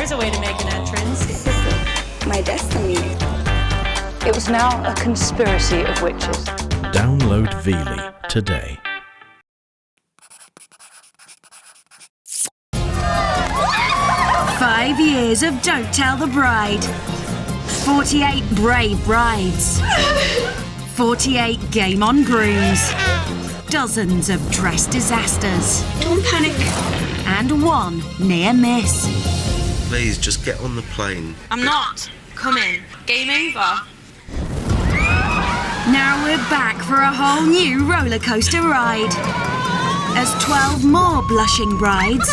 There's a way to make an entrance. This is my destiny. It was now a conspiracy of witches. Download Veely today. Five years of Don't Tell the Bride. 48 brave brides. 48 game-on grooms. Dozens of dress disasters. Don't panic. And one near miss. Please, just get on the plane. I'm not. Come in. Game over. Now we're back for a whole new roller coaster ride. As 12 more blushing brides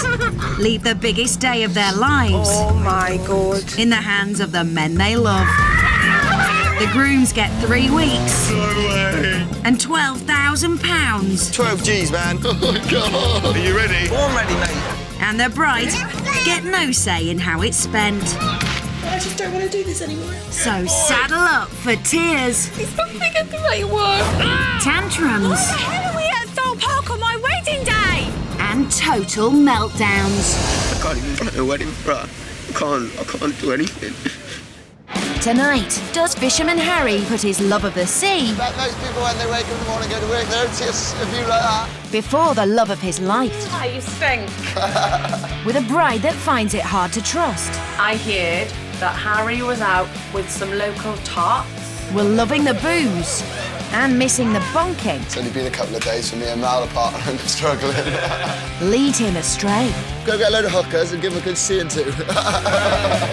leave the biggest day of their lives Oh my God. in the hands of the men they love. The grooms get 3 weeks and £12,000. 12 G's, man. Oh my God. Are you ready? I'm ready, mate. And the brides get no say in how it's spent. I just don't want to do this anymore. So saddle up for tears, It's not going to get the right one. tantrums, How are we at Thorpe Park on my wedding day? and total meltdowns. I can't even plan a wedding, bruh. I can't do anything. Tonight, does Fisherman Harry put his love of the sea Like most people when they wake up in the morning and go to work, they don't see a view like that. before the love of his life Ah, you stink. with a bride that finds it hard to trust? I heard that Harry was out with some local tarts. Will loving the booze and missing the bonking It's only been a couple of days for me and Mal apart and I'm struggling. lead him astray? Go get a load of hookers and give them a good seeing to.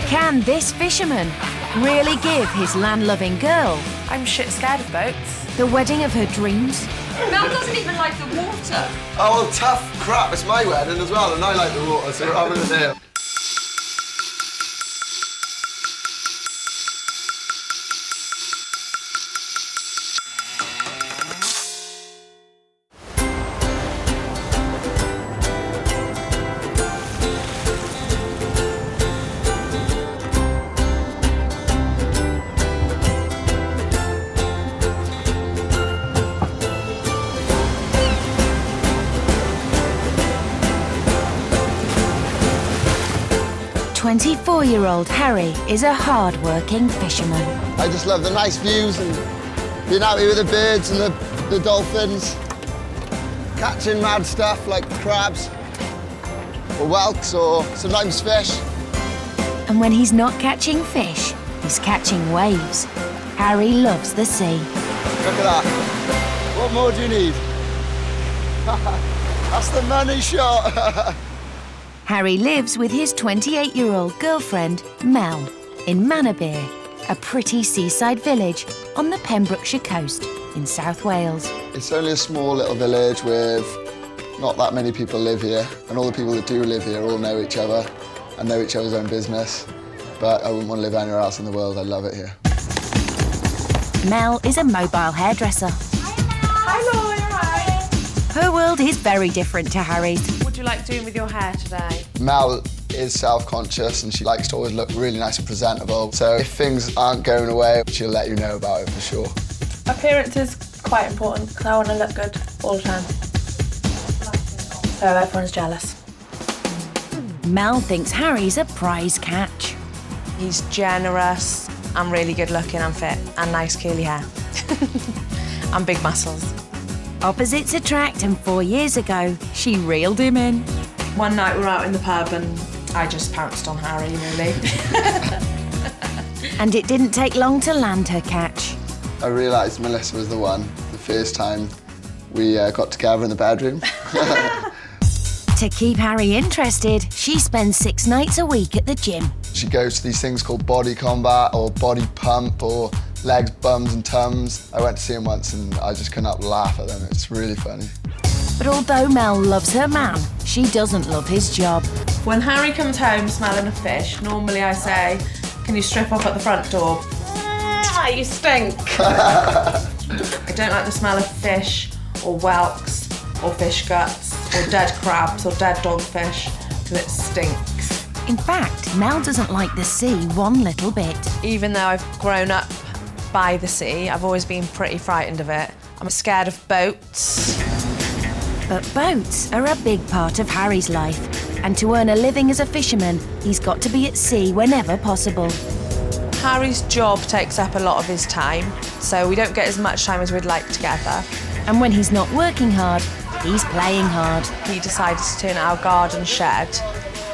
Can this fisherman really give his land-loving girl I'm shit scared of boats. the wedding of her dreams? Mel doesn't even like the water. Oh, well, tough crap. It's my wedding as well and I like the water, so we're having a deal. Twenty-four-year-old Harry is a hard-working fisherman. I just love the nice views and being happy with the birds and the dolphins. Catching mad stuff like crabs or whelks or sometimes fish. And when he's not catching fish, he's catching waves. Harry loves the sea. Look at that. What more do you need? That's the money shot. Harry lives with his 28-year-old girlfriend, Mel, in Manorbier, a pretty seaside village on the Pembrokeshire coast in South Wales. It's only a small little village with not that many people live here, and all the people that do live here all know each other and know each other's own business. But I wouldn't want to live anywhere else in the world. I love it here. Mel is a mobile hairdresser. Hello, you're right. Her world is very different to Harry's. What do you like doing with your hair today? Mel is self-conscious and she likes to always look really nice and presentable. So if things aren't going away, she'll let you know about it for sure. Appearance is quite important because I want to look good all the time. So everyone's jealous. Mel thinks Harry's a prize catch. He's generous and really good looking and fit and nice curly hair. And big muscles. Opposites attract, and 4 years ago, she reeled him in. One night we were out in the pub and I just pounced on Harry, really. And it didn't take long to land her catch. I realised Melissa was the one the first time we got together in the bedroom. To keep Harry interested, she spends 6 nights a week at the gym. She goes to these things called body combat or body pump or legs, bums and tums. I went to see him once and I just couldn't help laugh at them. It's really funny. But although Mel loves her man, she doesn't love his job. When Harry comes home smelling of fish, normally I say, can you strip off at the front door? Ah, you stink. I don't like the smell of fish or whelks or fish guts or dead crabs or dead dogfish because it stinks. In fact, Mel doesn't like the sea one little bit. Even though I've grown up by the sea, I've always been pretty frightened of it. I'm scared of boats. But boats are a big part of Harry's life. And to earn a living as a fisherman, he's got to be at sea whenever possible. Harry's job takes up a lot of his time, so we don't get as much time as we'd like together. And when he's not working hard, he's playing hard. He decided to turn our garden shed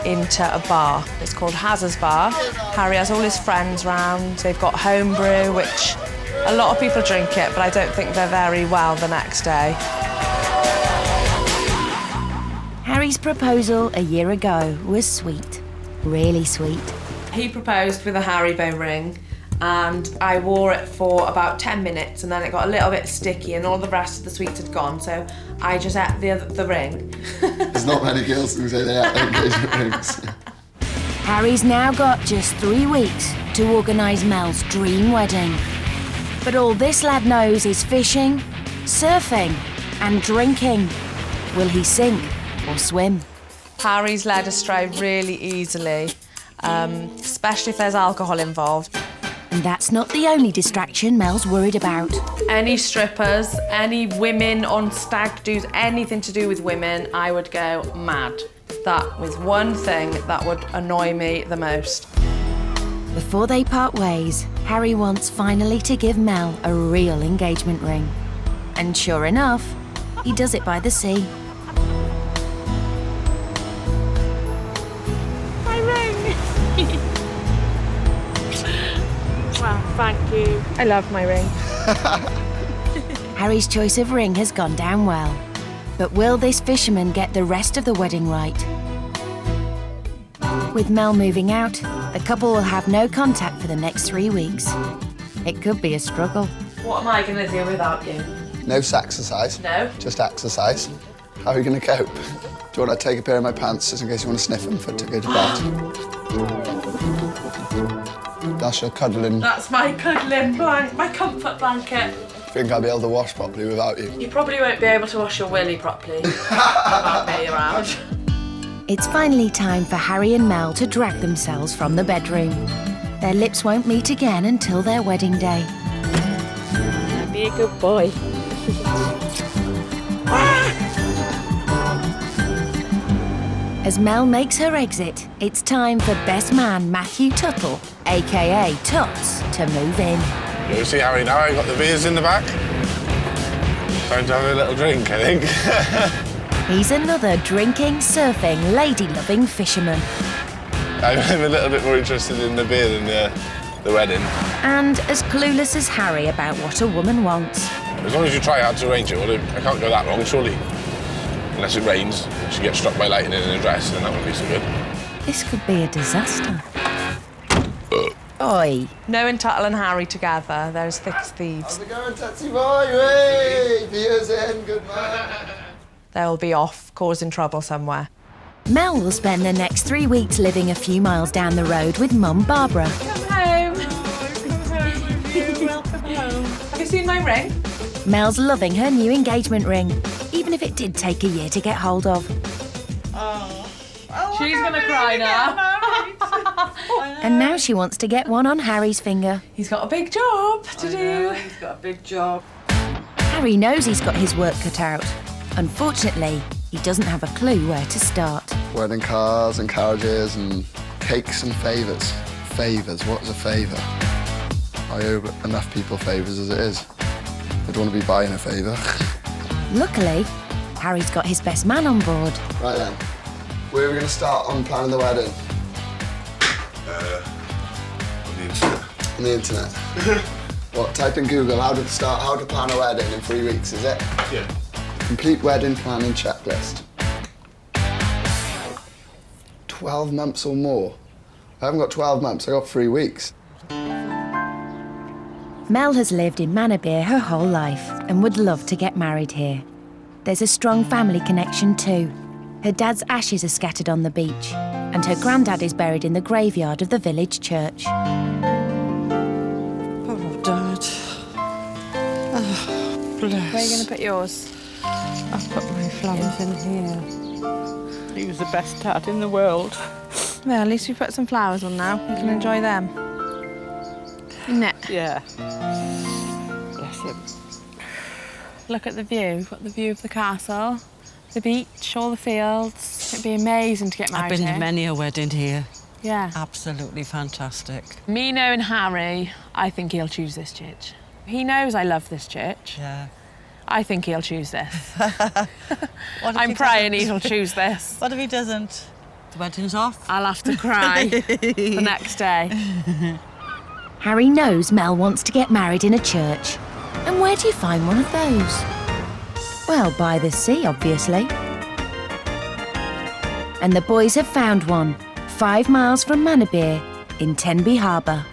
into a bar. It's called Hazard's Bar. Harry has all his friends round. They've got homebrew, which a lot of people drink it, but I don't think they're very well the next day. Harry's proposal a year ago was sweet, really sweet. He proposed with a Haribo ring, and I wore it for about 10 minutes, and then it got a little bit sticky and all the rest of the sweets had gone, so I just ate the ring. There's not many girls who say they have engagement rings. Harry's now got just 3 weeks to organise Mel's dream wedding. But all this lad knows is fishing, surfing and drinking. Will he sink or swim? Harry's led astray really easily, especially if there's alcohol involved. And that's not the only distraction Mel's worried about. Any strippers, any women on stag do's, anything to do with women, I would go mad. That was one thing that would annoy me the most. Before they part ways, Harry wants finally to give Mel a real engagement ring. And sure enough, he does it by the sea. My ring. Well, thank you. I love my ring. Harry's choice of ring has gone down well. But will this fisherman get the rest of the wedding right? With Mel moving out, the couple will have no contact for the next 3 weeks. It could be a struggle. What am I going to do without you? No exercise. No. Just exercise. How are you going to cope? Do you want to take a pair of my pants just in case you want to sniff them for to go to bed? That's your cuddling. That's my cuddling blanket, my comfort blanket. Think I'll be able to wash properly without you? You probably won't be able to wash your willy properly without me around. It's finally time for Harry and Mel to drag themselves from the bedroom. Their lips won't meet again until their wedding day. Be a good boy. As Mel makes her exit, it's time for best man Matthew Tuttle, aka Tuts, to move in. You see Harry now, I got the beers in the back. Time to have a little drink, I think. He's another drinking, surfing, lady-loving fisherman. I'm a little bit more interested in the beer than the wedding. And as clueless as Harry about what a woman wants. As long as you try hard to arrange it, well, I can't go that wrong, surely. Unless it rains and she gets struck by lightning in a dress, then that would be so good. This could be a disaster. Oi. Knowing Tuttle and Harry together, they're as thick as thieves. How's it going, Tatsy boy? Hey, beer's in, good man. They'll be off, causing trouble somewhere. Mel will spend the next 3 weeks living a few miles down the road with Mum Barbara. Come home. Welcome home. Have you seen my ring? Mel's loving her new engagement ring, even if it did take a year to get hold of. She's going to cry now. And now she wants to get one on Harry's finger. He's got a big job to do. He's got a big job. Harry knows he's got his work cut out. Unfortunately, he doesn't have a clue where to start. Wedding cars and carriages and cakes and favours. Favours, what's a favour? I owe enough people favours as it is. I don't want to be buying a favour. Luckily, Harry's got his best man on board. Right then, where are we going to start on planning the wedding? On the internet. On the internet. What, type in Google how to plan a wedding in 3 weeks, is it? Yeah. Complete wedding planning checklist. 12 months or more. I haven't got 12 months, I got 3 weeks. Mel has lived in Manorbier her whole life and would love to get married here. There's a strong family connection too. Her dad's ashes are scattered on the beach, and her granddad is buried in the graveyard of the village church. Oh, Dad. Oh, bless. Where are you going to put yours? I've put my flowers in here. He was the best dad in the world. Well, at least we put some flowers on now. You can enjoy them. Isn't it? Yeah. Bless him. Look at the view. We've got the view of the castle, The beach, all the fields. It'd be amazing to get married I've been here. to many a wedding here. Yeah. Absolutely fantastic. Me knowing Harry, I think he'll choose this church. He knows I love this church. Yeah. I think he'll choose this. What if I'm he praying doesn't? he'll choose this. What if he doesn't? The wedding's off. I'll have to cry the next day. Harry knows Mel wants to get married in a church. And where do you find one of those? Well, by the sea, obviously. And the boys have found one, 5 miles from Manorbier in Tenby Harbour.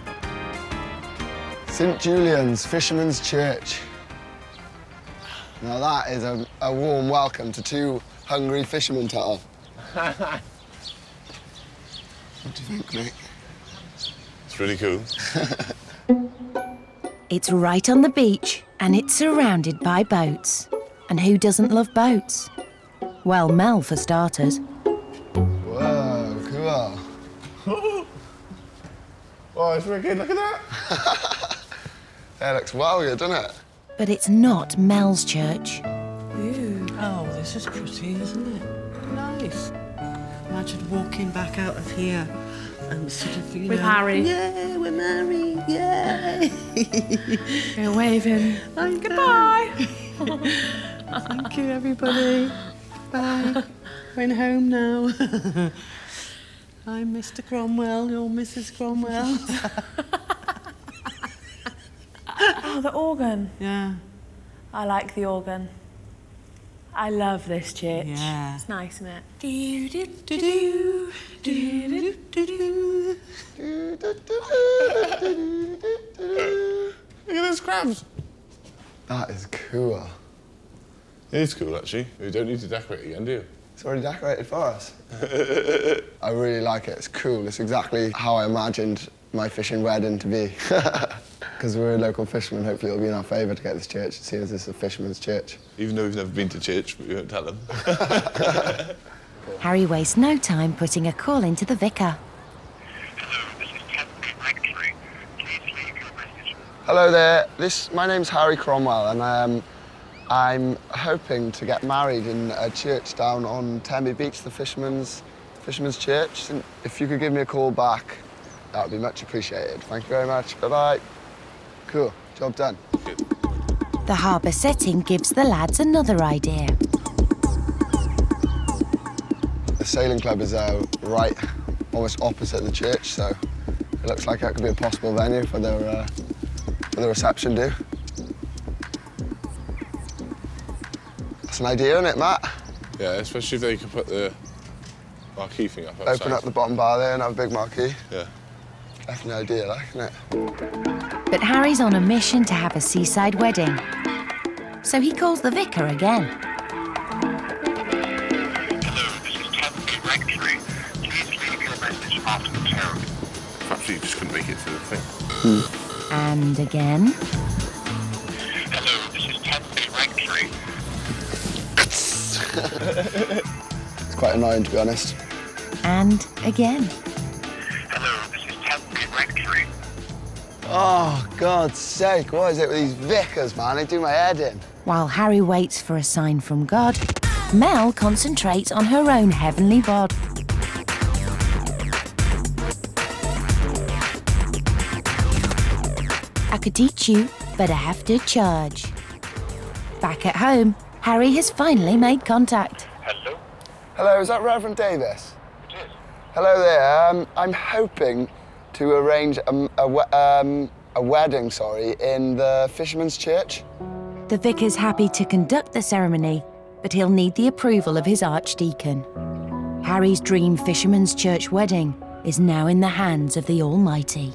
St Julian's Fisherman's Church. Now that is a warm welcome to 2 hungry fishermen, Tuttle. What do you think, mate? It's really cool. It's right on the beach and it's surrounded by boats. And who doesn't love boats? Well, Mel, for starters. Whoa, cool. Oh, it's wicked, look at that. That looks well good, doesn't it? But it's not Mel's church. Oh, this is pretty, isn't it? Nice. Imagine walking back out of here and sort of, you With know, Harry. Yeah, we're married, yay! Go waving. Goodbye. Thank you, everybody. Bye. Going home now. I'm Mr. Cromwell, you're Mrs. Cromwell. Oh, the organ. Yeah. I like the organ. I love this church. Yeah. It's nice, isn't it? Look at those crabs. That is cool. It is cool, actually. You don't need to decorate again, do you? It's already decorated for us. I really like it. It's cool. It's exactly how I imagined my fishing wedding to be. Because we're a local fisherman, hopefully it'll be in our favour to get this church, seeing as it's a fisherman's church. Even though we've never been to church, but we won't tell them. Harry wastes no time putting a call into the vicar. Hello there. My name's Harry Cromwell, and I'm hoping to get married in a church down on Tenby Beach, the Fisherman's Church. And if you could give me a call back, that would be much appreciated. Thank you very much. Bye-bye. Cool. Job done. The harbour setting gives the lads another idea. The sailing club is right, almost opposite the church, so it looks like that could be a possible venue for the reception do. That's an idea, isn't it, Matt? Yeah, especially if they could put the marquee thing up outside. Open up the bottom bar there and have a big marquee. Yeah. Definitely an idea, like, isn't it? But Harry's on a mission to have a seaside wedding. So he calls the vicar again. Hello, this is Tenby Rectory. Please leave your message after the tone. Perhaps you just couldn't make it to the thing. And again. Hello, this is Tenby Rectory. It's quite annoying, to be honest. And again. Hello, this is Tenby Rectory. Oh, God's sake, what is it with these vicars, man? They do my head in. While Harry waits for a sign from God, Mel concentrates on her own heavenly bod. I could teach you, but I have to charge. Back at home, Harry has finally made contact. Hello? Hello, is that Reverend Davis? It is. Hello there. I'm hoping to arrange a wedding, in the Fisherman's Church. The vicar's happy to conduct the ceremony, but he'll need the approval of his archdeacon. Harry's dream Fisherman's Church wedding is now in the hands of the Almighty.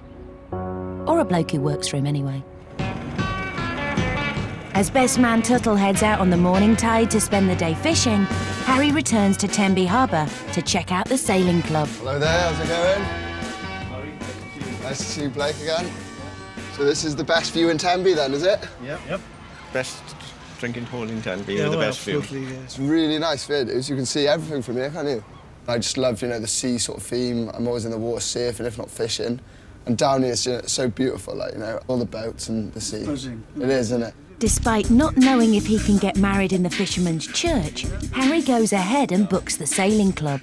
Or a bloke who works for him, anyway. As best man Tuttle heads out on the morning tide to spend the day fishing, Harry returns to Tenby Harbour to check out the sailing club. Hello there, how's it going? Nice to see you, Blake, again. So this is the best view in Tenby, then, is it? Yep. Best drinking hole in Tenby with the best view. It's really nice videos. You can see everything from here, can't you? I just love, the sea sort of theme. I'm always in the water surfing, if not fishing. And down here, it's so beautiful, all the boats and the sea. Buzzing. It is, isn't it? Despite not knowing if he can get married in the fisherman's church, Harry goes ahead and books the sailing club.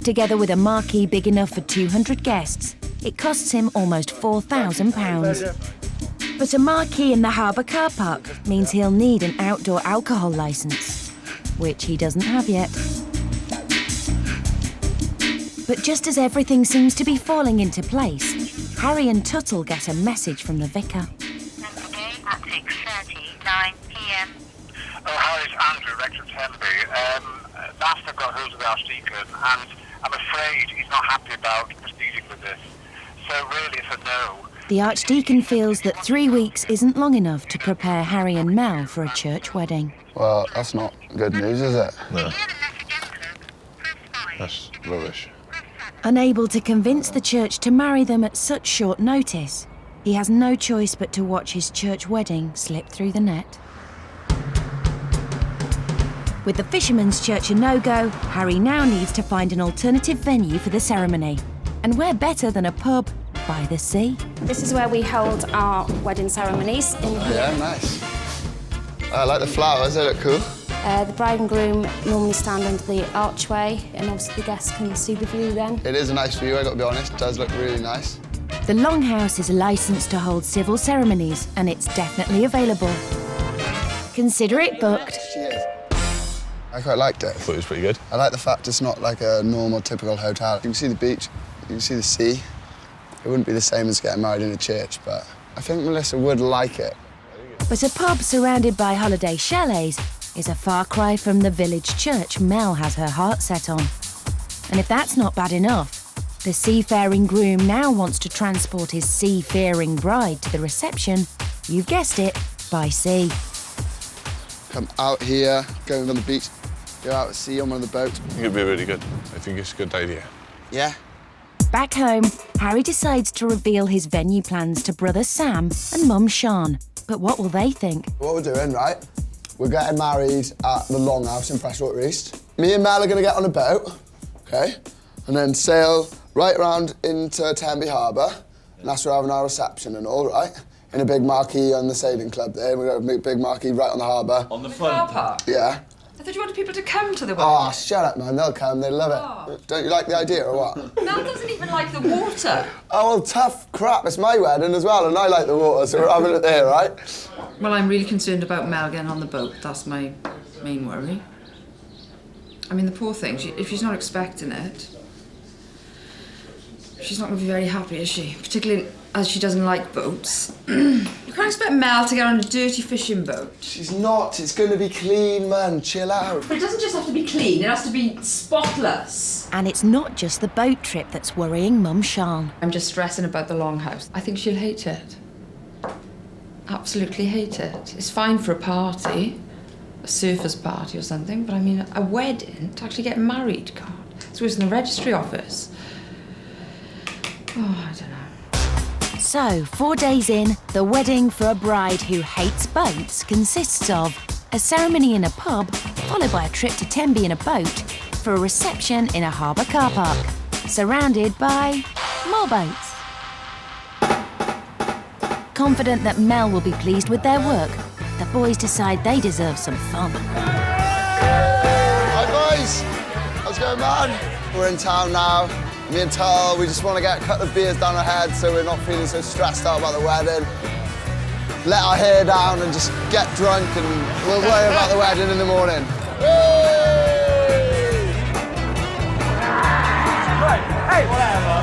Together with a marquee big enough for 200 guests, it costs him almost £4,000. But a marquee in the harbour car park means he'll need an outdoor alcohol licence, which he doesn't have yet. But just as everything seems to be falling into place, Harry and Tuttle get a message from the vicar. Today at 6:30, 9 p.m. Oh, hi, it's Andrew, rector of Pembrokeshire. Last I've got hold of the Archdeacon, and I'm afraid he's not happy about proceeding with this. So really, it's a no. The Archdeacon feels that 3 weeks isn't long enough to prepare Harry and Mel for a church wedding. Well, that's not good news, is it? No. That's rubbish. Unable to convince the church to marry them at such short notice, he has no choice but to watch his church wedding slip through the net. With the fisherman's church a no-go, Harry now needs to find an alternative venue for the ceremony. And where better than a pub by the sea? This is where we hold our wedding ceremonies. Yeah, nice. I like the flowers, they look cool. The bride and groom normally stand under the archway, and obviously the guests can see the view then. It is a nice view, I've got to be honest. It does look really nice. The Longhouse is licensed to hold civil ceremonies, and it's definitely available. Consider it booked. Cheers. I quite liked it. I thought it was pretty good. I like the fact it's not like a normal, typical hotel. You can see the beach, you can see the sea. It wouldn't be the same as getting married in a church, but I think Melissa would like it. But a pub surrounded by holiday chalets is a far cry from the village church Mel has her heart set on. And if that's not bad enough, the seafaring groom now wants to transport his seafaring bride to the reception, you've guessed it, by sea. Come out here, go on the beach, go out to sea on one of the boats. I think it'd be really good. I think it's a good idea. Yeah. Back home, Harry decides to reveal his venue plans to brother Sam and mum Sian. But what will they think? What we're doing, right? We're getting married at the Longhouse in Prestwater East. Me and Mel are going to get on a boat, OK? And then sail right around into Tenby Harbour. And that's where we're having our reception and all, right? In a big marquee on the sailing club there. We've got a big marquee right on the harbour. On the car park? Yeah. I thought you wanted people to come to the wedding. Oh, shut up, man. They'll come. They love it. Don't you like the idea or what? Mel doesn't even like the water. Oh, well, tough crap. It's my wedding as well, and I like the water, so we're having it there, right? Well, I'm really concerned about Mel getting on the boat. That's my main worry. I mean, the poor thing, if she's not expecting it, she's not going to be very happy, is she? Particularly as she doesn't like boats. You can't expect Mel to get on a dirty fishing boat. She's not. It's going to be clean, man. Chill out. But it doesn't just have to be clean, it has to be spotless. And it's not just the boat trip that's worrying mum Sian. I'm just stressing about the Longhouse. I think she'll hate it. Absolutely hate it. It's fine for a party, a surfer's party or something, but I mean, a wedding, to actually get married, God. It's worse than the registry office. Oh, I don't know. So, 4 days in, the wedding for a bride who hates boats consists of a ceremony in a pub, followed by a trip to Tenby in a boat, for a reception in a harbour car park, surrounded by more boats. Confident that Mel will be pleased with their work, the boys decide they deserve some fun. Hi, boys. How's it going, man? We're in town now. Me and Tal, we just want to get a couple of beers down our heads so we're not feeling so stressed out about the wedding. Let our hair down and just get drunk and we'll worry about the wedding in the morning. Right, hey, whatever.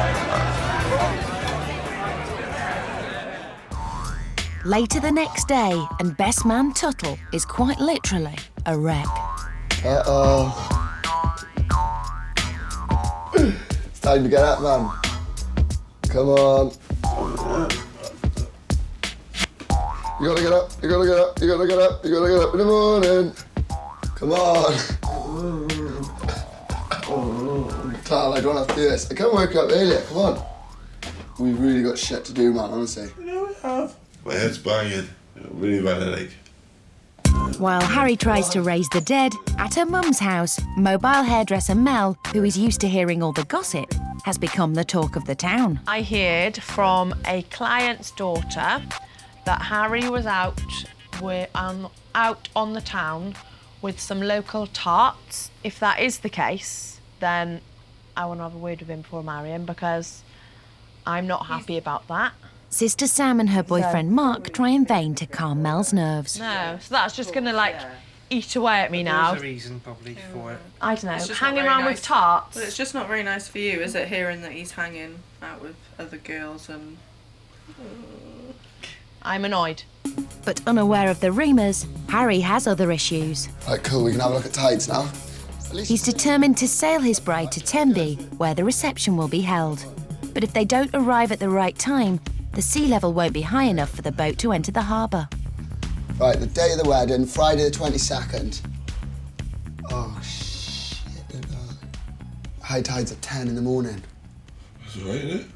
Later the next day, and best man Tuttle is quite literally a wreck. Uh-oh. It's time to get up, man. Come on. You gotta get up, you gotta get up, you gotta get up, you gotta get up in the morning. Come on. Tal, I don't have to do this. I can't wake up earlier, come on. We've really got shit to do, man, honestly. My head's banging. Really bad headache. While Harry tries to raise the dead, at her mum's house, mobile hairdresser Mel, who is used to hearing all the gossip, has become the talk of the town. I heard from a client's daughter that Harry was out we're out on the town with some local tarts. If that is the case, then I want to have a word with him before I marry him, because I'm not happy about that. Sister Sam and her boyfriend Mark try in vain to calm Mel's nerves. No, so that's just going to, like, eat away at me now. There's a reason, probably, for it. I don't know, hanging around with tarts. Well, it's just not very nice for you, is it, hearing that he's hanging out with other girls and... I'm annoyed. But unaware of the rumours, Harry has other issues. Right, cool, we can have a look at tides now. He's determined to sail his bride to Tenby, where the reception will be held. But if they don't arrive at the right time, the sea level won't be high enough for the boat to enter the harbour. Right, the day of the wedding, Friday the 22nd. Oh, shit. High tide's at 10 in the morning. That's all right, isn't it?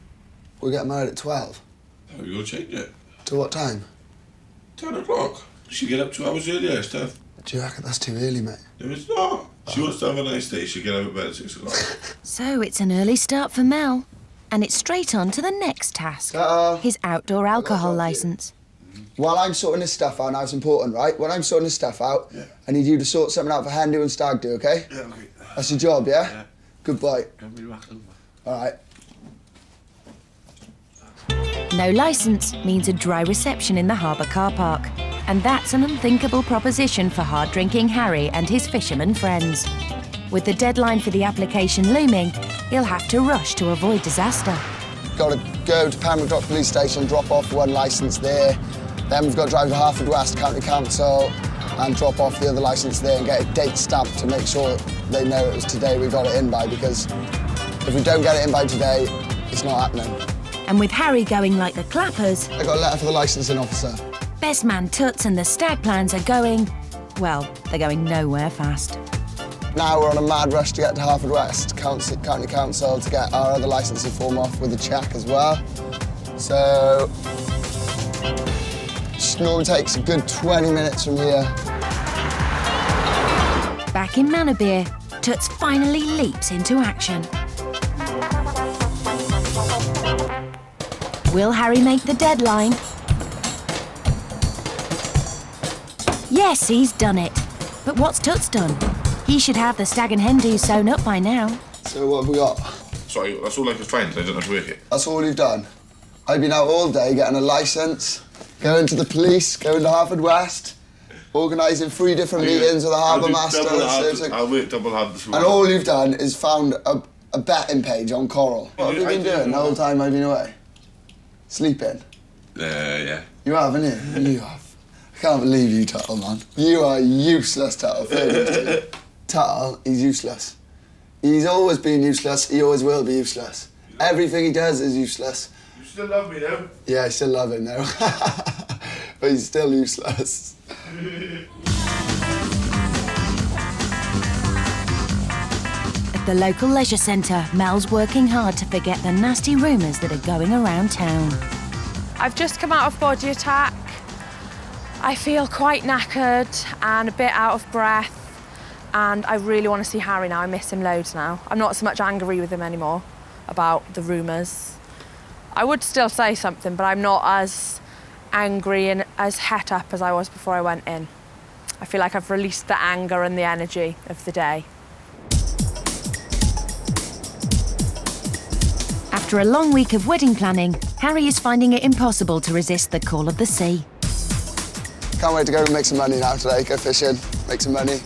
We're getting married at 12. Oh, you'll change it. To what time? 10 o'clock. She get up 2 hours earlier, Steph. Do you reckon that's too early, mate? No, it's not. She wants to have a nice day. She'll get out of bed at 6 o'clock. So it's an early start for Mel. And it's straight on to the next task, his outdoor alcohol licence. While I'm sorting this stuff out, now it's important, right? When I'm sorting this stuff out, I need you to sort something out for Hendu and Stag do, okay? Yeah, okay. That's your job, yeah? Yeah. Good boy. All right. No licence means a dry reception in the harbour car park. And that's an unthinkable proposition for hard-drinking Harry and his fisherman friends. With the deadline for the application looming, he'll have to rush to avoid disaster. Got to go to Pembrokeshire police station, drop off one licence there. Then we've got to drive to Haverfordwest County Council and drop off the other licence there and get a date stamped to make sure they know it was today we got it in by, because if we don't get it in by today, it's not happening. And with Harry going like the clappers... I got a letter for the licensing officer. Best man Toots and the Stag plans are going... well, they're going nowhere fast. Now we're on a mad rush to get to Haverfordwest County Council to get our other licensing form off with a check as well. So, just normally takes a good 20 minutes from here. Back in Manorbier, Toots finally leaps into action. Will Harry make the deadline? Yes, he's done it. But what's Toots done? He should have the Stag and hen do sewn up by now. So what have we got? Sorry, that's all I could find. I don't have to work it. That's all you've done? I've been out all day getting a licence, going to the police, going to Haverfordwest, organising 3 different meetings with the harbour master. I'll work double hard this morning. And all you've done is found a betting page on Coral. What have you been doing the whole time I've been away? Sleeping? Yeah. You have, haven't you? You have. I can't believe you, Tuttle, man. You are useless, Tuttle. Tuttle, he's useless. He's always been useless, he always will be useless. Everything he does is useless. You still love me, though? Yeah, I still love him, though. But he's still useless. At the local leisure centre, Mel's working hard to forget the nasty rumours that are going around town. I've just come out of body attack. I feel quite knackered and a bit out of breath, and I really want to see Harry now. I miss him loads now. I'm not so much angry with him anymore about the rumours. I would still say something, but I'm not as angry and as het up as I was before I went in. I feel like I've released the anger and the energy of the day. After a long week of wedding planning, Harry is finding it impossible to resist the call of the sea. Can't wait to go and make some money now today, go fishing, make some money,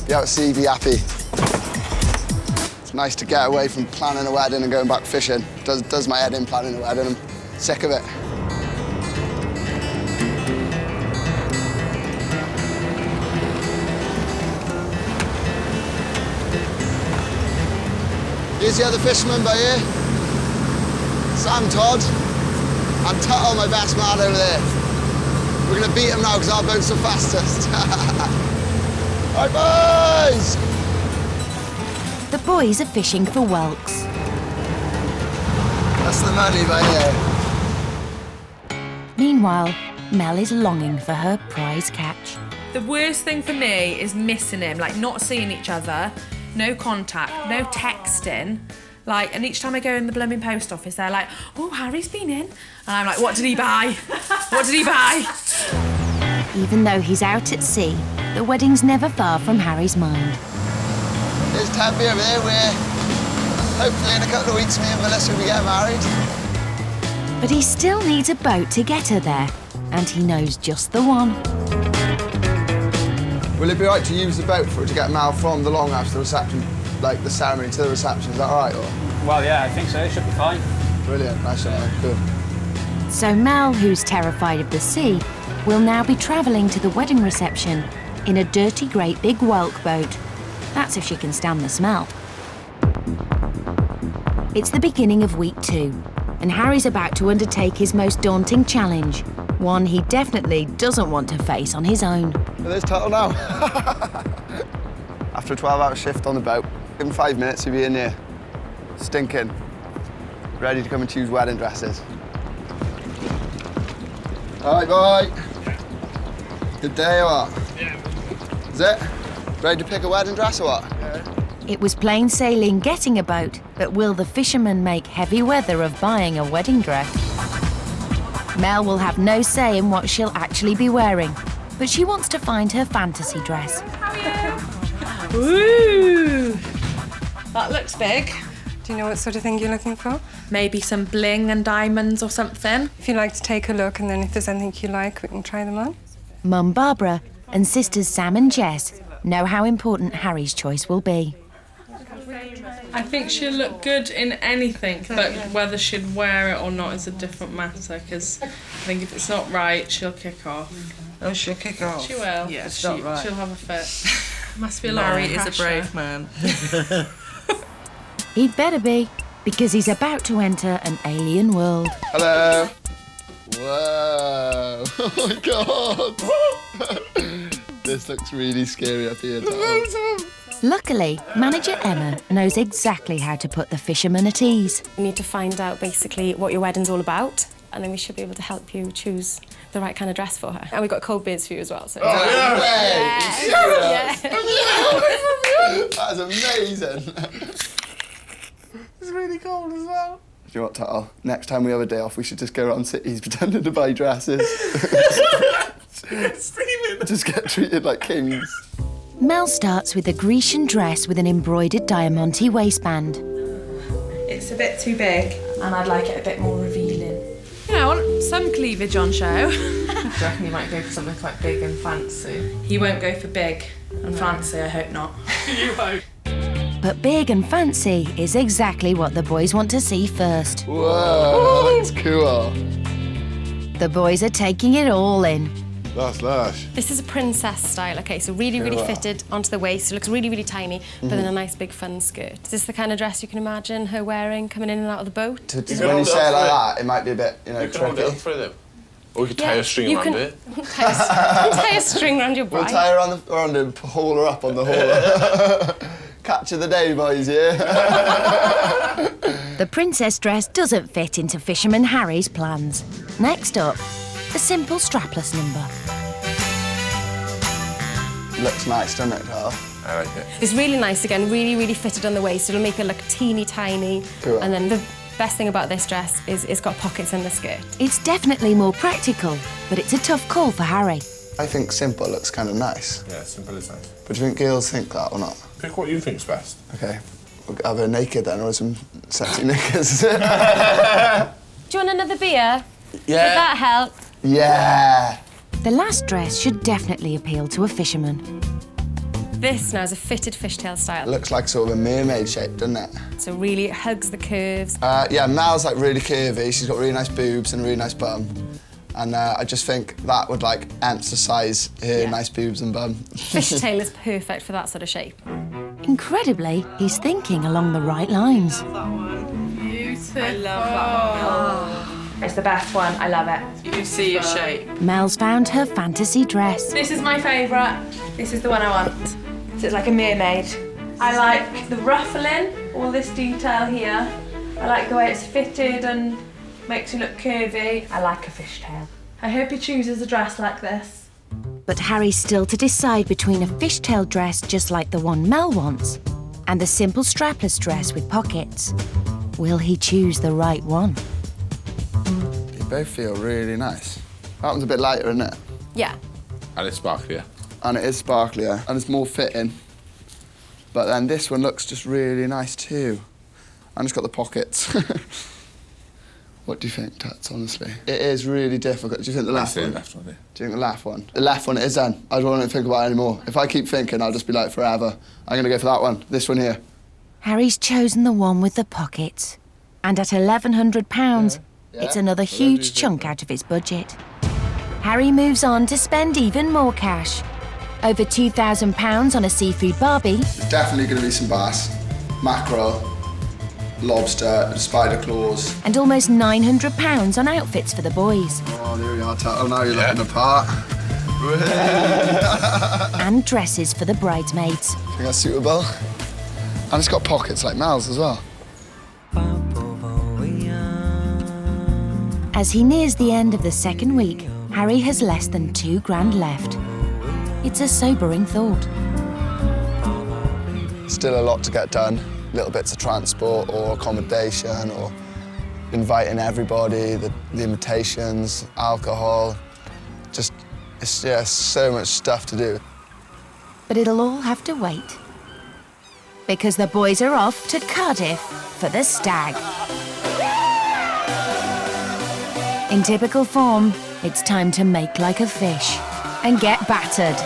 be out at sea, be happy. It's nice to get away from planning a wedding and going back fishing. Does my head in planning a wedding, I'm sick of it. Here's the other fisherman by here. Sam Todd and Tuttle, my best man over there. We're going to beat him now because our boat's the fastest. All right, boys! The boys are fishing for whelks. That's the money by here. Meanwhile, Mel is longing for her prize catch. The worst thing for me is missing him, like not seeing each other, no contact, no texting. Like, and each time I go in the blooming post office, they're like, oh, Harry's been in. And I'm like, what did he buy? What did he buy? Even though he's out at sea, the wedding's never far from Harry's mind. There's Tempe over there where hopefully in a couple of weeks me and Melissa will be getting married. But he still needs a boat to get her there, and he knows just the one. Will it be right to use the boat for to get Mel from the longhouse to the reception, like the ceremony to the reception? Is that all right? Or? Well, yeah, I think so. It should be fine. Brilliant. Nice one. Good. So Mel, who's terrified of the sea, will now be travelling to the wedding reception in a dirty, great big whelk boat. That's if she can stand the smell. It's the beginning of week 2, and Harry's about to undertake his most daunting challenge, one he definitely doesn't want to face on his own. There's Tuttle now. After a 12-hour shift on the boat, give him 5 minutes, he'll be in there, stinking, ready to come and choose wedding dresses. All right, boy. Good day or what? Yeah. Is it? Ready to pick a wedding dress or what? Yeah. It was plain sailing getting a boat, but will the fisherman make heavy weather of buying a wedding dress? Mel will have no say in what she'll actually be wearing, but she wants to find her fantasy dress. How are you? Ooh! That looks big. Do you know what sort of thing you're looking for? Maybe some bling and diamonds or something. If you'd like to take a look, and then if there's anything you like, we can try them on. Mum Barbara and sisters Sam and Jess know how important Harry's choice will be. I think she'll look good in anything, but whether she'd wear it or not is a different matter, because I think if it's not right, she'll kick off. Oh, she'll kick off? She will. Yeah, it's not right. She'll have a fit. Must be a lot of Harry is a pressure. brave man. He'd better be, because he's about to enter an alien world. Hello. Whoa. Oh, my God. This looks really scary up here, Tuttle. Luckily, manager Emma knows exactly how to put the fisherman at ease. You need to find out basically what your wedding's all about, and then we should be able to help you choose the right kind of dress for her. And we've got cold beers for you as well. So. Oh, no way! Yeah. That's amazing. It's really cold as well. Do you know what, Tuttle? Next time we have a day off, we should just go around cities pretending to buy dresses. Just get treated like kings. Mel starts with a Grecian dress with an embroidered diamante waistband. It's a bit too big, and I'd like it a bit more revealing. You know, I want some cleavage on show. Do you reckon you might go for something quite big and fancy? He won't go for big and fancy, I hope not. You hope. But big and fancy is exactly what the boys want to see first. Whoa, that looks cool. The boys are taking it all in. That's lush. This is a princess style, okay, so really fitted onto the waist. It looks really tiny, but then a nice big fun skirt. Is this the kind of dress you can imagine her wearing, coming in and out of the boat? When you say it like that, it might be a bit, you know, You can hold it tricky. up for them. Or we could tie a string around it. Tie a string around your bride. We'll tie her around and haul her up on the hauler. Catch of the day, boys, yeah? The princess dress doesn't fit into Fisherman Harry's plans. Next up, a simple strapless number. Looks nice, doesn't it, Carl? I like it. It's really nice, again, really fitted on the waist. It'll make it look teeny tiny. Cool. And then the best thing about this dress is it's got pockets in the skirt. It's definitely more practical, but it's a tough call for Harry. I think simple looks kind of nice. Yeah, simple is nice. But do you think girls think that or not? Pick what you think's best. Okay. We'll have her naked then, or some sexy knickers. Do you want another beer? Yeah. Would that help? Yeah. The last dress should definitely appeal to a fisherman. This now is a fitted fishtail style. It looks like sort of a mermaid shape, doesn't it? So really it hugs the curves. Yeah, Mal's like really curvy. She's got really nice boobs and a really nice bum. And I just think that would like emphasise her nice boobs and bum. Fishtail is perfect for that sort of shape. Incredibly, he's thinking along the right lines. Beautiful. I love that one. It's the best one, I love it. You can see your shape. Mel's found her fantasy dress. This is my favourite. This is the one I want. So it's like a mermaid. I like the ruffling, all this detail here. I like the way it's fitted and makes you look curvy. I like a fishtail. I hope he chooses a dress like this. But Harry's still to decide between a fishtail dress just like the one Mel wants and the simple strapless dress with pockets. Will he choose the right one? They both feel really nice. That one's a bit lighter, isn't it? Yeah. And it's sparklier. And it is sparklier, and it's more fitting. But then this one looks just really nice too. And it's got the pockets. What do you think, Tats, honestly? It is really difficult. Do you think the left one? The left one, yeah. Do you think the left one? The left one it is then. I don't want to think about it anymore. If I keep thinking, I'll just be like forever. I'm going to go for that one. This one here. Harry's chosen the one with the pockets. And at £1,100, it's another huge chunk out of his budget. Harry moves on to spend even more cash. Over £2,000 on a seafood barbie. There's definitely going to be some bass, mackerel, lobster, spider claws. And almost £900 on outfits for the boys. Oh, there we are, Tat. Oh, now you're looking the part. And dresses for the bridesmaids. Think that's suitable? And it's got pockets like Mel's as well. As he nears the end of the second week, Harry has less than £2,000 left. It's a sobering thought. Still a lot to get done. Little bits of transport or accommodation or inviting everybody, the invitations, alcohol. Just, it's so much stuff to do. But it'll all have to wait. Because the boys are off to Cardiff for the Stag. In typical form, it's time to make like a fish and get battered.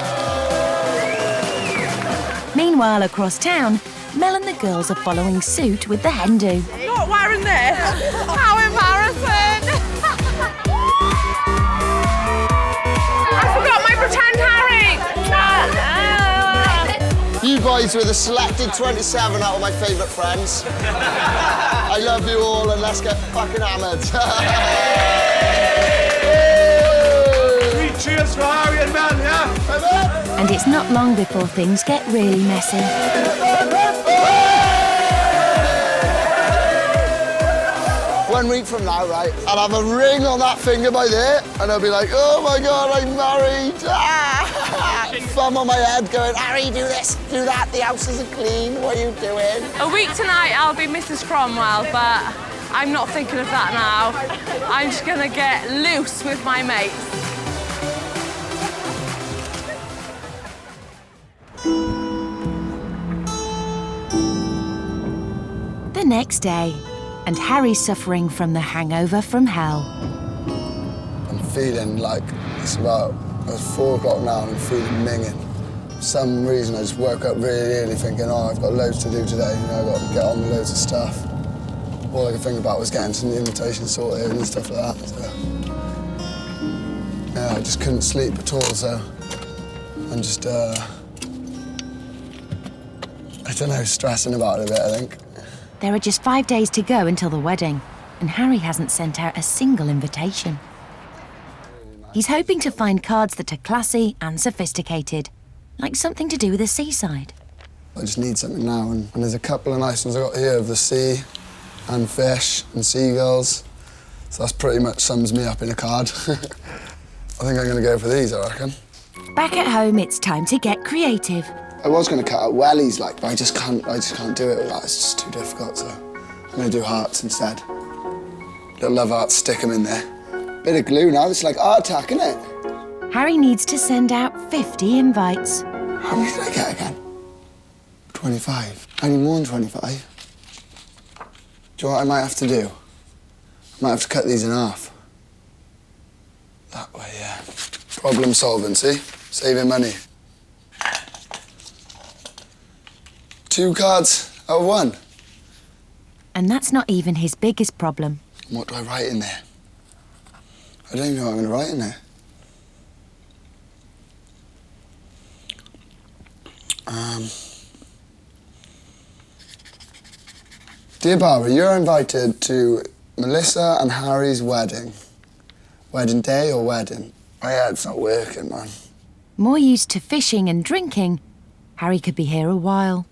Meanwhile, across town, Mel and the girls are following suit with the hen do. Not wearing this? How embarrassing! I forgot my pretend Harry! You boys were the selected 27 out of my favourite friends. I love you all and let's get fucking hammered. Cheers for Harry and Mel, yeah? And it's not long before things get really messy. One week from now, right, I'll have a ring on that finger by there and I'll be like, oh my God, I'm married. Thumb on my head going, Harry, do this, do that, the house isn't clean, what are you doing? A week tonight I'll be Mrs. Cromwell, but I'm not thinking of that now. I'm just gonna get loose with my mates. The next day, and Harry's suffering from the hangover from hell. I'm feeling like it's 4 o'clock now and I'm feeling minging. For some reason, I just woke up really early thinking, oh, I've got loads to do today, you know, I've got to get on with loads of stuff. All I could think about was getting some invitations sorted and stuff like that. So, yeah, I just couldn't sleep at all, so I'm just, I don't know, stressing about it a bit, I think. There are just 5 days to go until the wedding, and Harry hasn't sent out a single invitation. He's hoping to find cards that are classy and sophisticated, like something to do with the seaside. I just need something now, and there's a couple of nice ones I got here of the sea and fish and seagulls. So that's pretty much sums me up in a card. I think I'm going to go for these, I reckon. Back at home, it's time to get creative. I was going to cut out wellies, like, but I just can't do it with that. It's just too difficult, so I'm going to do hearts instead. Little love hearts, stick them in there. Bit of glue now, it's like art attack, isn't it? Harry needs to send out 50 invites. How many did I get again? 25. I need more than 25. Do you know what I might have to do? I might have to cut these in half. That way, yeah. Problem solving, see? Saving money. 2 cards out of 1. And that's not even his biggest problem. What do I write in there? I don't even know what I'm going to write in there. Dear Barbara, you're invited to Melissa and Harry's wedding. Wedding day or wedding? My head's not working, man. More used to fishing and drinking, Harry could be here a while.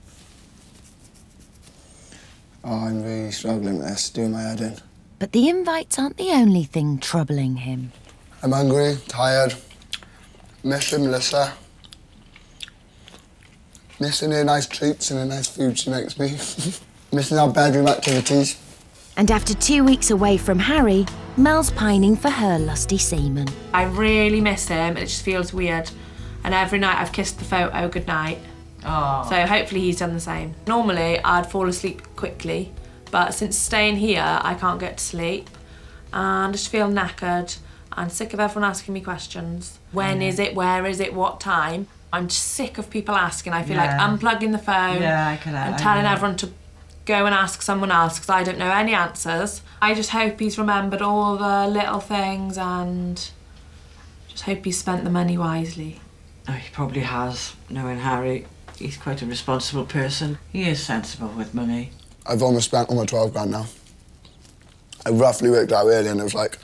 Oh, I'm really struggling with this, doing my head in. But the invites aren't the only thing troubling him. I'm hungry, tired, missing Melissa. Missing her nice treats and the nice food she makes me. Missing our bedroom activities. And after 2 weeks away from Harry, Mel's pining for her lusty seaman. I really miss him and it just feels weird. And every night I've kissed the photo goodnight. Oh. So hopefully he's done the same. Normally I'd fall asleep quickly, but since staying here I can't get to sleep and I just feel knackered and sick of everyone asking me questions. When is it, where is it, what time? I'm just sick of people asking. I feel like unplugging the phone and telling everyone to go and ask someone else because I don't know any answers. I just hope he's remembered all the little things and just hope he's spent the money wisely. Oh, he probably has, knowing Harry. He's quite a responsible person. He is sensible with money. I've almost spent all my 12 grand now. I roughly worked out earlier and it was like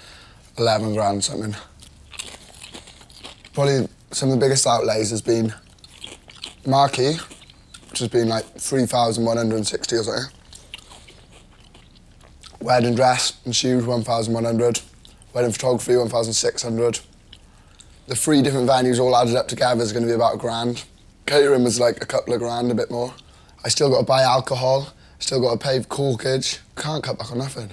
11 grand something. Probably some of the biggest outlays has been marquee, which has been like 3,160 or something. Wedding dress and shoes, 1,100. Wedding photography, 1,600. The 3 different venues all added up together is going to be about £1,000. Catering was like a couple of grand, a bit more. I still got to buy alcohol, still got to pay corkage. Can't cut back on nothing.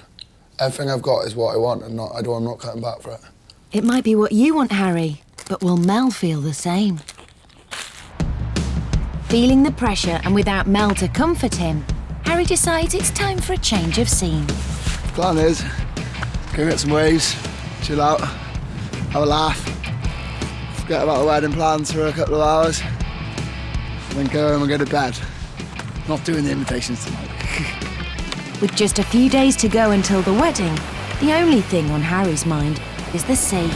Everything I've got is what I want and I'm not cutting back for it. It might be what you want, Harry, but will Mel feel the same? Feeling the pressure and without Mel to comfort him, Harry decides it's time for a change of scene. Plan is, go get some waves, chill out, have a laugh, forget about the wedding plans for a couple of hours, and then go home and go to bed. Not doing the invitations tonight. With just a few days to go until the wedding, the only thing on Harry's mind is the sea.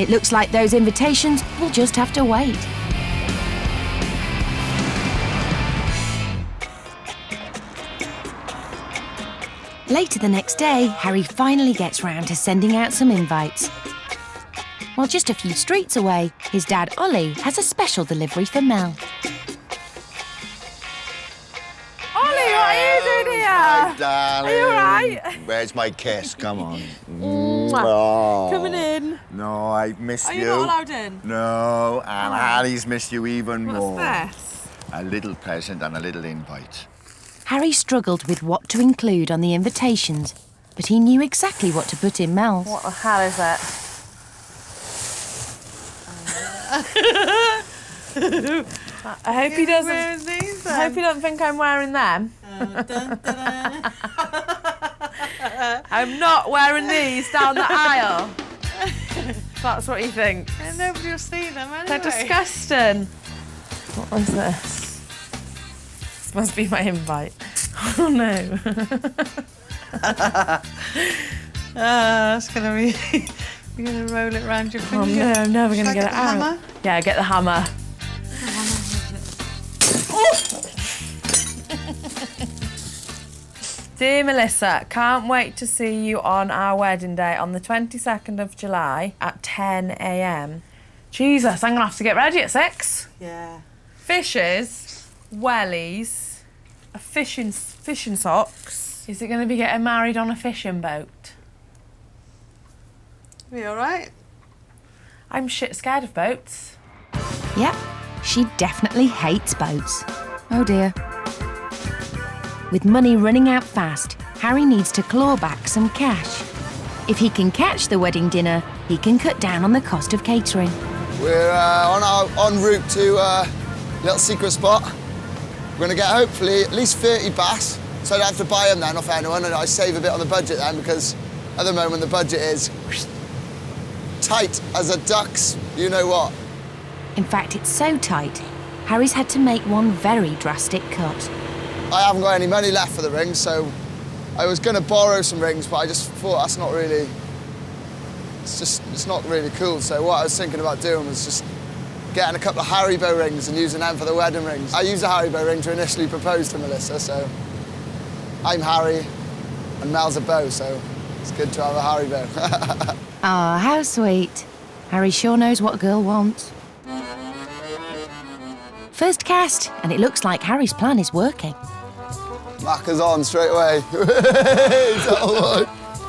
It looks like those invitations will just have to wait. Later the next day, Harry finally gets round to sending out some invites. While just a few streets away, his dad, Ollie, has a special delivery for Mel. Ollie, what are you doing here? Hi, darling. Are you all right? Where's my kiss? Come on. Coming in. No, I missed you. Are you not allowed in? No, and Harry's missed you even more. What's this? A little present and a little invite. Harry struggled with what to include on the invitations, but he knew exactly what to put in Mel's. What the hell is it? I hope he doesn't. I hope he doesn't think I'm wearing them. I'm not wearing these down the aisle. That's what he thinks. And nobody will see them anyway. They're disgusting. What was this? This must be my invite. Oh no. That's gonna be. You're gonna roll it round your finger. Oh no, I'm never gonna get get it out. Hammer? Yeah, get the hammer. Dear Melissa, can't wait to see you on our wedding day on the 22nd of July at 10 a.m. Jesus, I'm gonna have to get ready at 6. Yeah. Fishes, wellies, a fishing socks. Is it gonna be getting married on a fishing boat? Are you all right? I'm shit scared of boats. Yep, she definitely hates boats. Oh dear. With money running out fast, Harry needs to claw back some cash. If he can catch the wedding dinner, he can cut down on the cost of catering. We're en route to a little secret spot. We're going to get hopefully at least 30 bass, so I don't have to buy them then off anyone, and I save a bit on the budget then, because at the moment the budget is tight as a duck's you-know-what. In fact, it's so tight, Harry's had to make one very drastic cut. I haven't got any money left for the rings, so I was going to borrow some rings, but I just thought that's not really... It's not really cool. So what I was thinking about doing was just getting a couple of Haribo rings and using them for the wedding rings. I used a Haribo ring to initially propose to Melissa, so I'm Harry and Mel's a bow, so it's good to have a Haribo. Ah, how sweet. Harry sure knows what a girl wants. First cast, and it looks like Harry's plan is working. Macca's on straight away.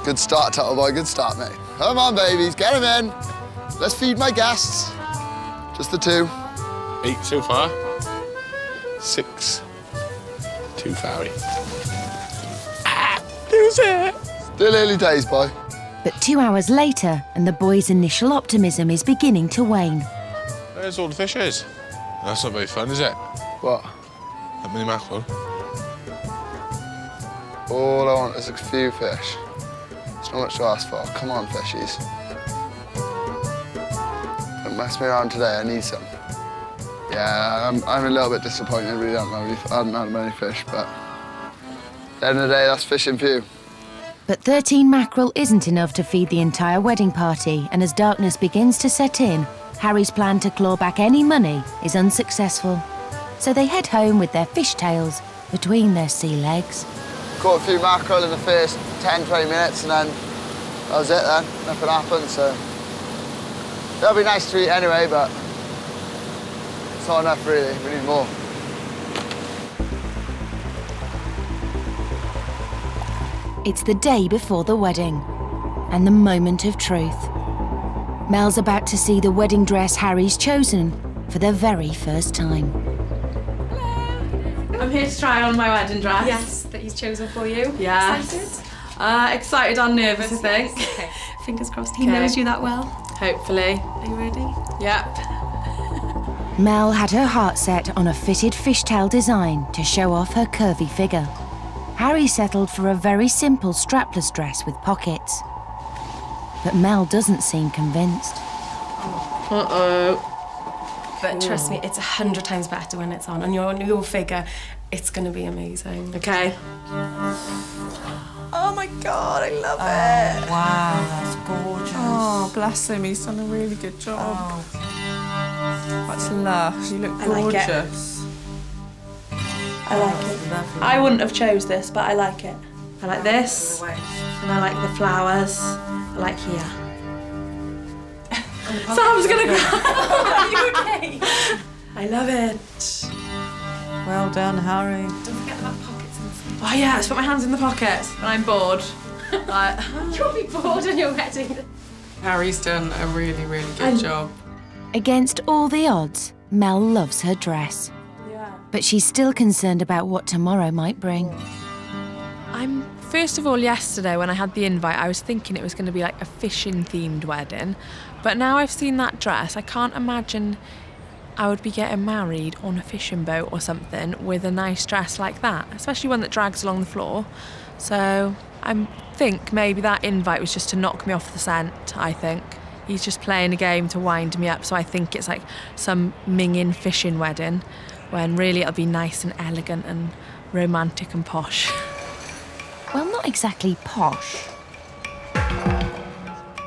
Good start, Tuttle Boy, good start, mate. Come on, babies, get him in. Let's feed my guests. Just the 2. 8 so far. 6. Too fiery. Who's it? Still early days, boy. But 2 hours later, and the boy's initial optimism is beginning to wane. There's all the fishes. That's not very fun, is it? What? That many mackerel. All I want is a few fish. It's not much to ask for. Come on, fishies. Don't mess me around today, I need some. Yeah, I'm a little bit disappointed we hadn't had many fish, but at the end of the day, that's fishing for you. But 13 mackerel isn't enough to feed the entire wedding party, and as darkness begins to set in, Harry's plan to claw back any money is unsuccessful. So they head home with their fish tails between their sea legs. Caught a few mackerel in the first 10, 20 minutes, and then that was it then. Nothing happened, so that'll be nice to eat anyway, but it's not enough really. We need more. It's the day before the wedding, and the moment of truth. Mel's about to see the wedding dress Harry's chosen for the very first time. I'm here to try on my wedding dress. Yes, that he's chosen for you. Yeah. Excited? Excited and nervous, I think. Okay. Fingers crossed he knows you that well. Hopefully. Are you ready? Yep. Mel had her heart set on a fitted fishtail design to show off her curvy figure. Harry settled for a very simple strapless dress with pockets. But Mel doesn't seem convinced. But trust me, it's 100 times better when it's on. And your figure, it's going to be amazing. Okay. Oh my God, I love it. Wow, that's gorgeous. Oh, bless him, he's done a really good job. That's lush, you look I like it. gorgeous. I like it. I wouldn't have chose this, but I like it. I like this, and I like the flowers. I like here. Sam's gonna cry. Are you okay? I love it. Well done, Harry. Don't forget about pockets and stuff. Oh yeah, let's put my hands in the pockets when I'm bored. Like, You'll be bored on your wedding. Harry's done a really, really good job. Against all the odds, Mel loves her dress. But she's still concerned about what tomorrow might bring. First of all, yesterday when I had the invite, I was thinking it was going to be like a fishing-themed wedding. But now I've seen that dress, I can't imagine I would be getting married on a fishing boat or something with a nice dress like that, especially one that drags along the floor. So I think maybe that invite was just to knock me off the scent, I think. He's just playing a game to wind me up, so I think it's like some minging fishing wedding, when really it'll be nice and elegant and romantic and posh. Well, not exactly posh.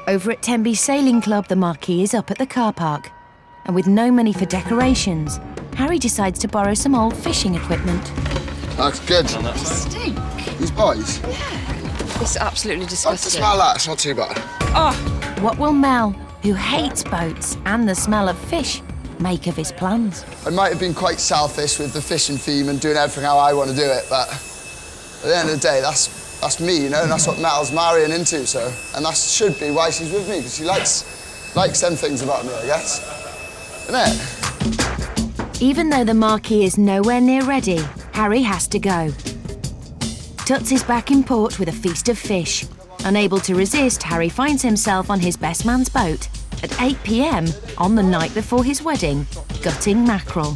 Over at Tenby Sailing Club, the marquee is up at the car park. And with no money for decorations, Harry decides to borrow some old fishing equipment. That's good. Stink. These boys? Yeah. It's absolutely disgusting. Smell that, it's not too bad. Oh. What will Mel, who hates boats and the smell of fish, make of his plans? I might have been quite selfish with the fishing theme and doing everything how I want to do it, but at the end of the day, that's me, you know, and that's what Mel's marrying into, so. And that should be why she's with me, because she likes them things about me, I guess. Isn't it? Even though the marquee is nowhere near ready, Harry has to go. Tuts is back in port with a feast of fish. Unable to resist, Harry finds himself on his best man's boat at 8 p.m. on the night before his wedding, gutting mackerel.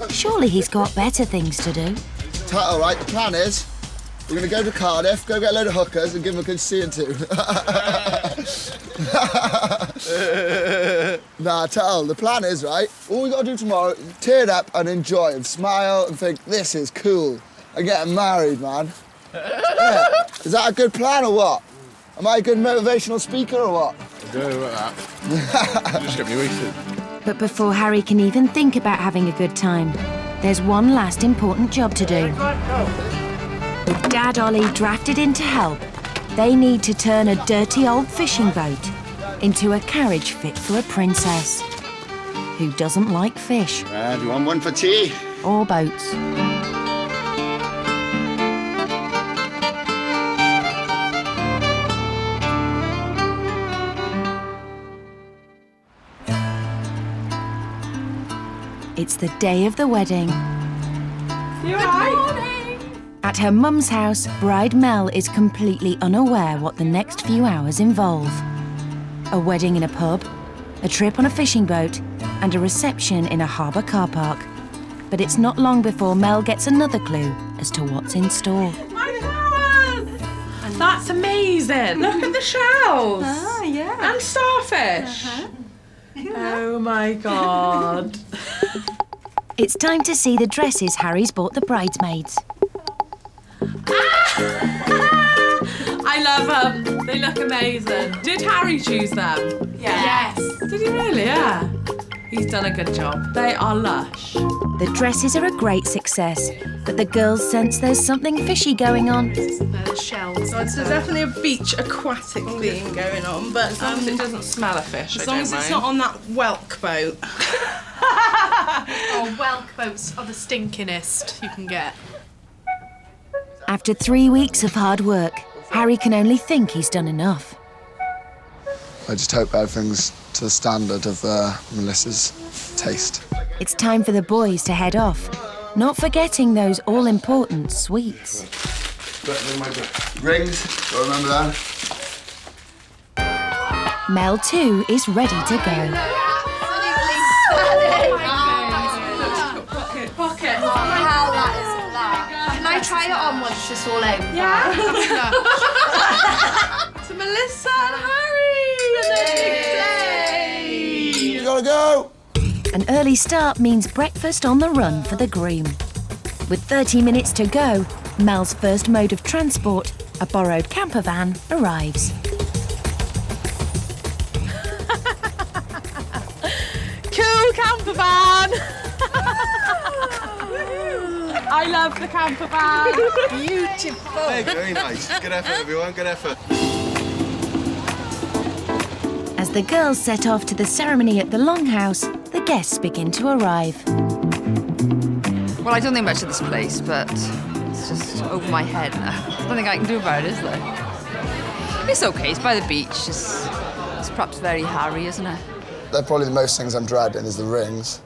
Surely he's got better things to do. All right, the plan is we're going to go to Cardiff, go get a load of hookers and give them a good seeing to. Nah, the plan is, right, all we got to do tomorrow is tear it up and enjoy and smile and think, this is cool. I'm getting married, man. Yeah. Is that a good plan or what? Am I a good motivational speaker or what? I don't know about that. You just get me wasted. But before Harry can even think about having a good time, there's one last important job to do. With Dad Ollie drafted in to help, they need to turn a dirty old fishing boat into a carriage fit for a princess who doesn't like fish. Do you want one for tea? Or boats. It's the day of the wedding. You alright? At her mum's house, bride Mel is completely unaware what the next few hours involve. A wedding in a pub, a trip on a fishing boat, and a reception in a harbour car park. But it's not long before Mel gets another clue as to what's in store. My flowers! That's amazing. Look at the shells. Ah, yeah. And starfish. Oh my God. It's time to see the dresses Harry's bought the bridesmaids. I love them. They look amazing. Did Harry choose them? Yes. Did he really? Yeah. He's done a good job. They are lush. The dresses are a great success, but the girls sense there's something fishy going on. There's shells. So it's definitely a beach aquatic theme going on, but as long as it doesn't smell of fish, as long as it's not on that whelk boat. Oh, whelk boats are the stinkingest you can get. After 3 weeks of hard work, Harry can only think he's done enough. I just hope everything's to the standard of Melissa's taste. It's time for the boys to head off, not forgetting those all-important sweets. Rings, gotta remember that. Mel too is ready to go. Pocket. Oh, hell, that is that. Can I try it on once it's all over? Yeah. To Melissa and Harry. You gotta go. An early start means breakfast on the run for the groom. With 30 minutes to go, Mel's first mode of transport, a borrowed camper van, arrives. Cool camper van. I love the camper van. Beautiful. Hey, very nice. Good effort, everyone. Good effort. As the girls set off to the ceremony at the Longhouse, the guests begin to arrive. Well, I don't think much of this place, but it's just over my head now. There's nothing I can do about it, is there? It's okay, it's by the beach. It's perhaps very Harry, isn't it? They're probably the most things I'm dreading is the rings,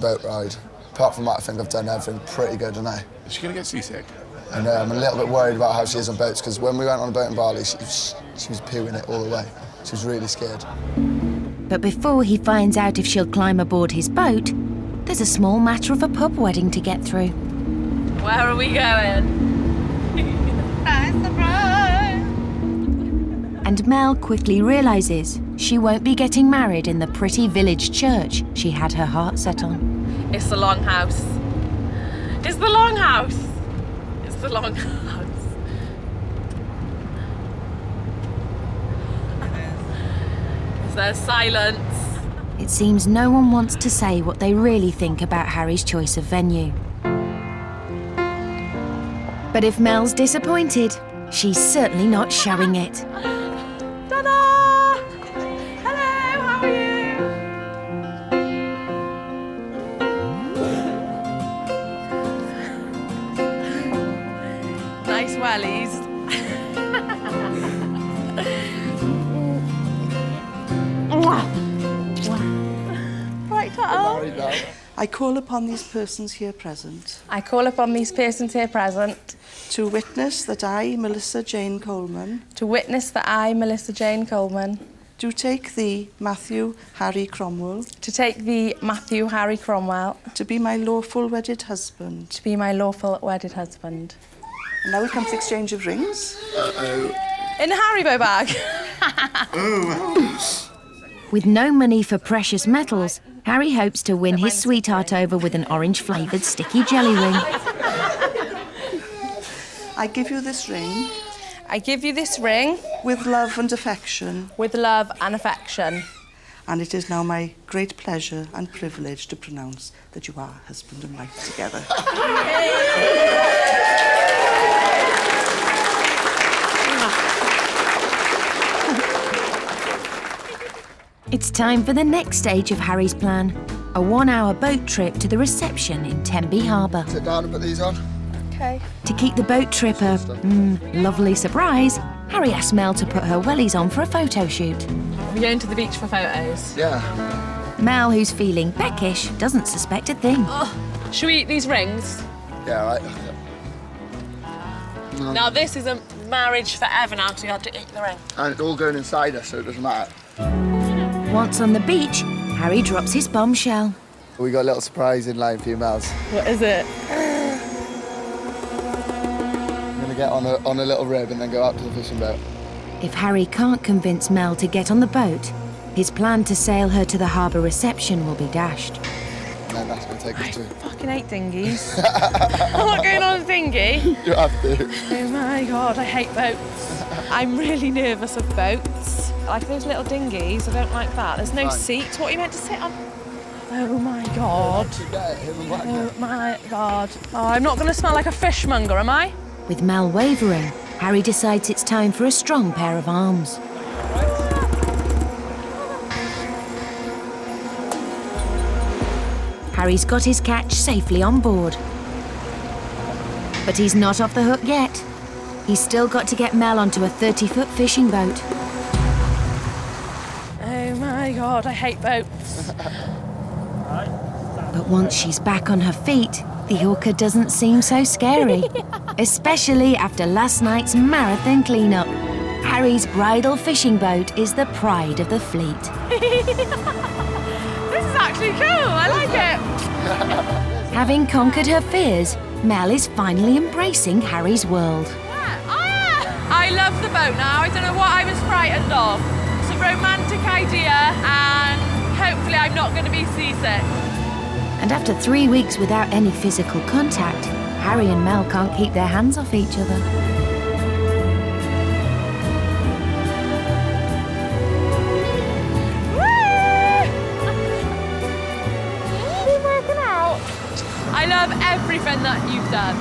boat ride. Apart from that, I think I've done everything pretty good, haven't I? Is she going to get seasick? I know, I'm a little bit worried about how she is on boats, because when we went on a boat in Bali, she was pooing it all the way. She was really scared. But before he finds out if she'll climb aboard his boat, there's a small matter of a pub wedding to get through. Where are we going? And Mel quickly realises she won't be getting married in the pretty village church she had her heart set on. It's the Longhouse. It's the Longhouse. It's the Longhouse. There's silence. It seems no one wants to say what they really think about Harry's choice of venue. But if Mel's disappointed, she's certainly not showing it. Ta-da! Hello, how are you? Nice wellies. Right, I call upon these persons here present. I call upon these persons here present. To witness that I, Melissa Jane Coleman. To witness that I, Melissa Jane Coleman. Do take thee, Matthew Harry Cromwell. To take thee, Matthew Harry Cromwell. To be my lawful wedded husband. To be my lawful wedded husband. And now we come to the exchange of rings. Uh-oh. In the Haribo bag. With no money for precious metals, Harry hopes to win his sweetheart over with an orange-flavoured sticky jelly ring. I give you this ring. I give you this ring. With love and affection. With love and affection. And it is now my great pleasure and privilege to pronounce that you are husband and wife together. It's time for the next stage of Harry's plan, a 1-hour boat trip to the reception in Tenby Harbour. Sit down and put these on. Okay. To keep the boat trip a lovely surprise, Harry asked Mel to put her wellies on for a photo shoot. We're going to the beach for photos. Yeah. Mel, who's feeling peckish, doesn't suspect a thing. Should we eat these rings? Yeah, right. Now this is a marriage forever now, so you have to eat the ring. And it's all going inside us, so it doesn't matter. Once on the beach, Harry drops his bombshell. We got a little surprise in line for you, Mels. What is it? I'm going to get on a little rib and then go out to the fishing boat. If Harry can't convince Mel to get on the boat, his plan to sail her to the harbour reception will be dashed. And then that's going to take us to... I fucking hate dinghies. I'm not going on a dinghy. You have to. Oh my God, I hate boats. I'm really nervous of boats. Like those little dinghies, I don't like that. There's no seats. What are you meant to sit on? Oh my God. Oh my God. Oh, I'm not going to smell like a fishmonger, am I? With Mel wavering, Harry decides it's time for a strong pair of arms. Harry's got his catch safely on board. But he's not off the hook yet. He's still got to get Mel onto a 30-foot fishing boat. Oh my God, I hate boats. But once she's back on her feet, the orca doesn't seem so scary. Especially after last night's marathon clean-up. Harry's bridal fishing boat is the pride of the fleet. This is actually cool, I like it. Having conquered her fears, Mel is finally embracing Harry's world. I love the boat now. I don't know what I was frightened of. It's a romantic idea and hopefully I'm not going to be seasick. And after 3 weeks without any physical contact, Harry and Mel can't keep their hands off each other. I love everything that you've done.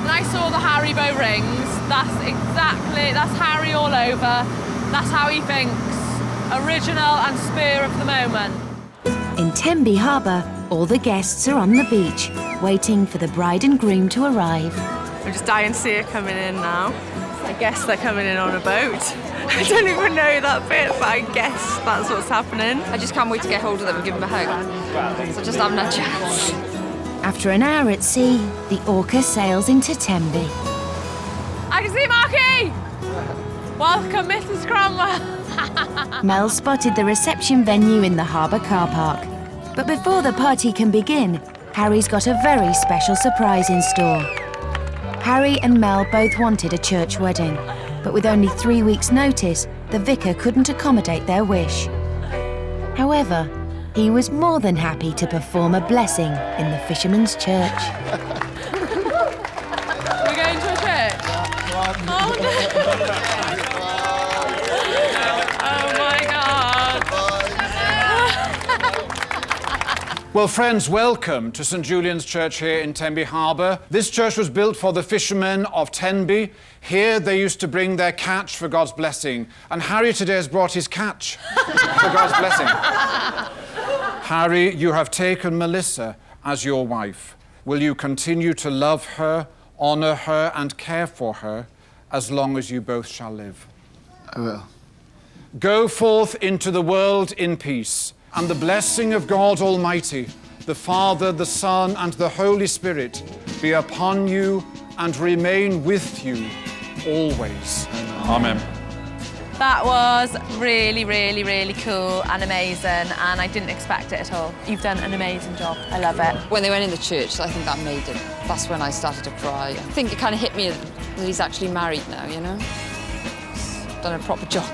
When I saw the Haribo rings, that's Harry all over. That's how he thinks. Original and spur of the moment. In Tenby Harbour, all the guests are on the beach, waiting for the bride and groom to arrive. I'm just dying to see her coming in now. I guess they're coming in on a boat. I don't even know that bit, but I guess that's what's happening. I just can't wait to get hold of them and give them a hug. So just haven't had a chance. After an hour at sea, the orca sails into Tenby. I can see Marky! Welcome, Mrs. Cromwell. Mel spotted the reception venue in the harbour car park. But before the party can begin, Harry's got a very special surprise in store. Harry and Mel both wanted a church wedding, but with only 3 weeks' notice, the vicar couldn't accommodate their wish. However, he was more than happy to perform a blessing in the fisherman's church. We're going to a church? Oh no! Oh my God! Well, friends, welcome to St Julian's Church here in Tenby Harbour. This church was built for the fishermen of Tenby. Here they used to bring their catch for God's blessing. And Harry today has brought his catch for God's blessing. Harry, you have taken Melissa as your wife. Will you continue to love her, honour her and care for her as long as you both shall live? I will. Go forth into the world in peace, and the blessing of God Almighty, the Father, the Son and the Holy Spirit be upon you and remain with you always. Amen. That was really, really, really cool and amazing, and I didn't expect it at all. You've done an amazing job. I love it. When they went in the church, I think that made it. That's when I started to cry. I think it kind of hit me that he's actually married now, you know? He's done a proper job.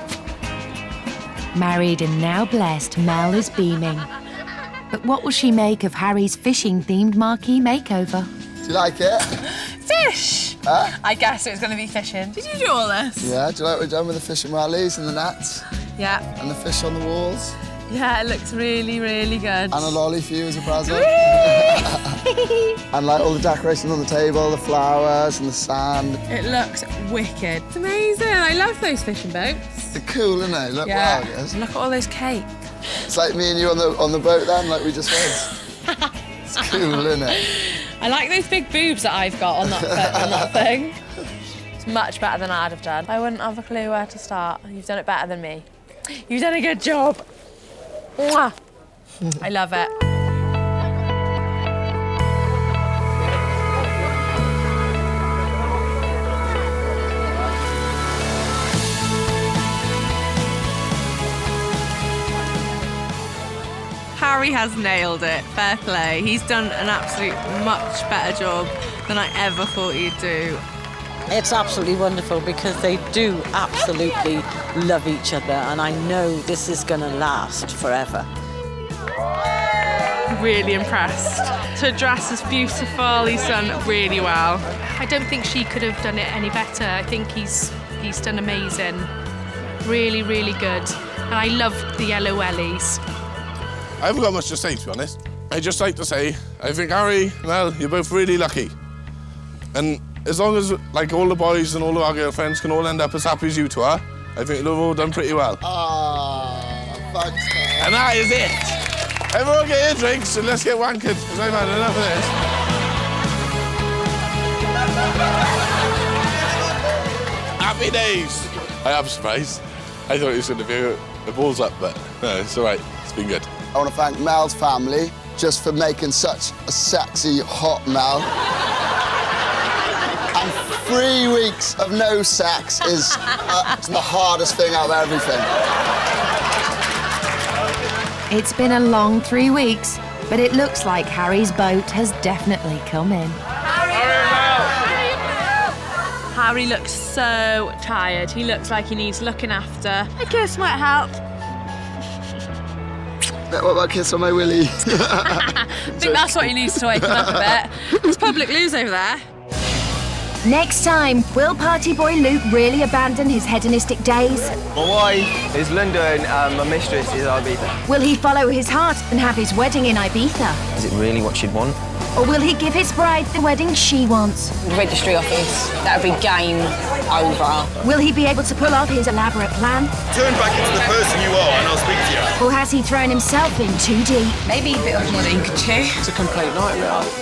Married and now blessed, Mel is beaming. But what will she make of Harry's fishing-themed marquee makeover? Do you like it? Fish! Huh? I guess it was going to be fishing. Did you do all this? Yeah, do you like what we've done with the fishing rallies and the nets? Yeah. And the fish on the walls? Yeah, it looks really, really good. And a lolly for you as a present. And like all the decorations on the table, the flowers and the sand. It looks wicked. It's amazing. I love those fishing boats. They're cool, isn't they? Look Yeah. wow it is. Look at all those cake. It's like me and you on the boat then, like we just was. It's cool, isn't it? I like those big boobs that I've got on that thing. It's much better than I'd have done. I wouldn't have a clue where to start. You've done it better than me. You've done a good job. Mwah. I love it. Harry has nailed it. Fair play. He's done an absolute much better job than I ever thought he'd do. It's absolutely wonderful because they do absolutely love each other, and I know this is going to last forever. Really impressed. Her dress is beautiful. He's done really well. I don't think she could have done it any better. I think he's done amazing. Really, really good. And I love the yellow wellies. I haven't got much to say, to be honest. I'd just like to say, I think, Harry, Mel, you're both really lucky. And as long as, like, all the boys and all of our girlfriends can all end up as happy as you two are, I think you'll have all done pretty well. Thanks, man. And that is it. Everyone get your drinks and let's get wankered, because I've had enough of this. Happy days. I am surprised. I thought it was going to be the balls up, but no, it's all right. It's been good. I want to thank Mel's family just for making such a sexy, hot Mel. And 3 weeks of no sex is the hardest thing out of everything. It's been a long 3 weeks, but it looks like Harry's boat has definitely come in. Harry looks so tired. He looks like he needs looking after. A kiss might help. What about a kiss on my willy? I think that's what he needs to wake up a bit. There's public loos over there. Next time, will party boy Luke really abandon his hedonistic days? My wife is London and my mistress is Ibiza. Will he follow his heart and have his wedding in Ibiza? Is it really what she'd want? Or will he give his bride the wedding she wants? The registry office, that would be game over. Will he be able to pull off his elaborate plan? Turn back into the person you are and I'll speak to you. Or has he thrown himself in too deep? Maybe a bit of more than you could chew. It's a complete nightmare.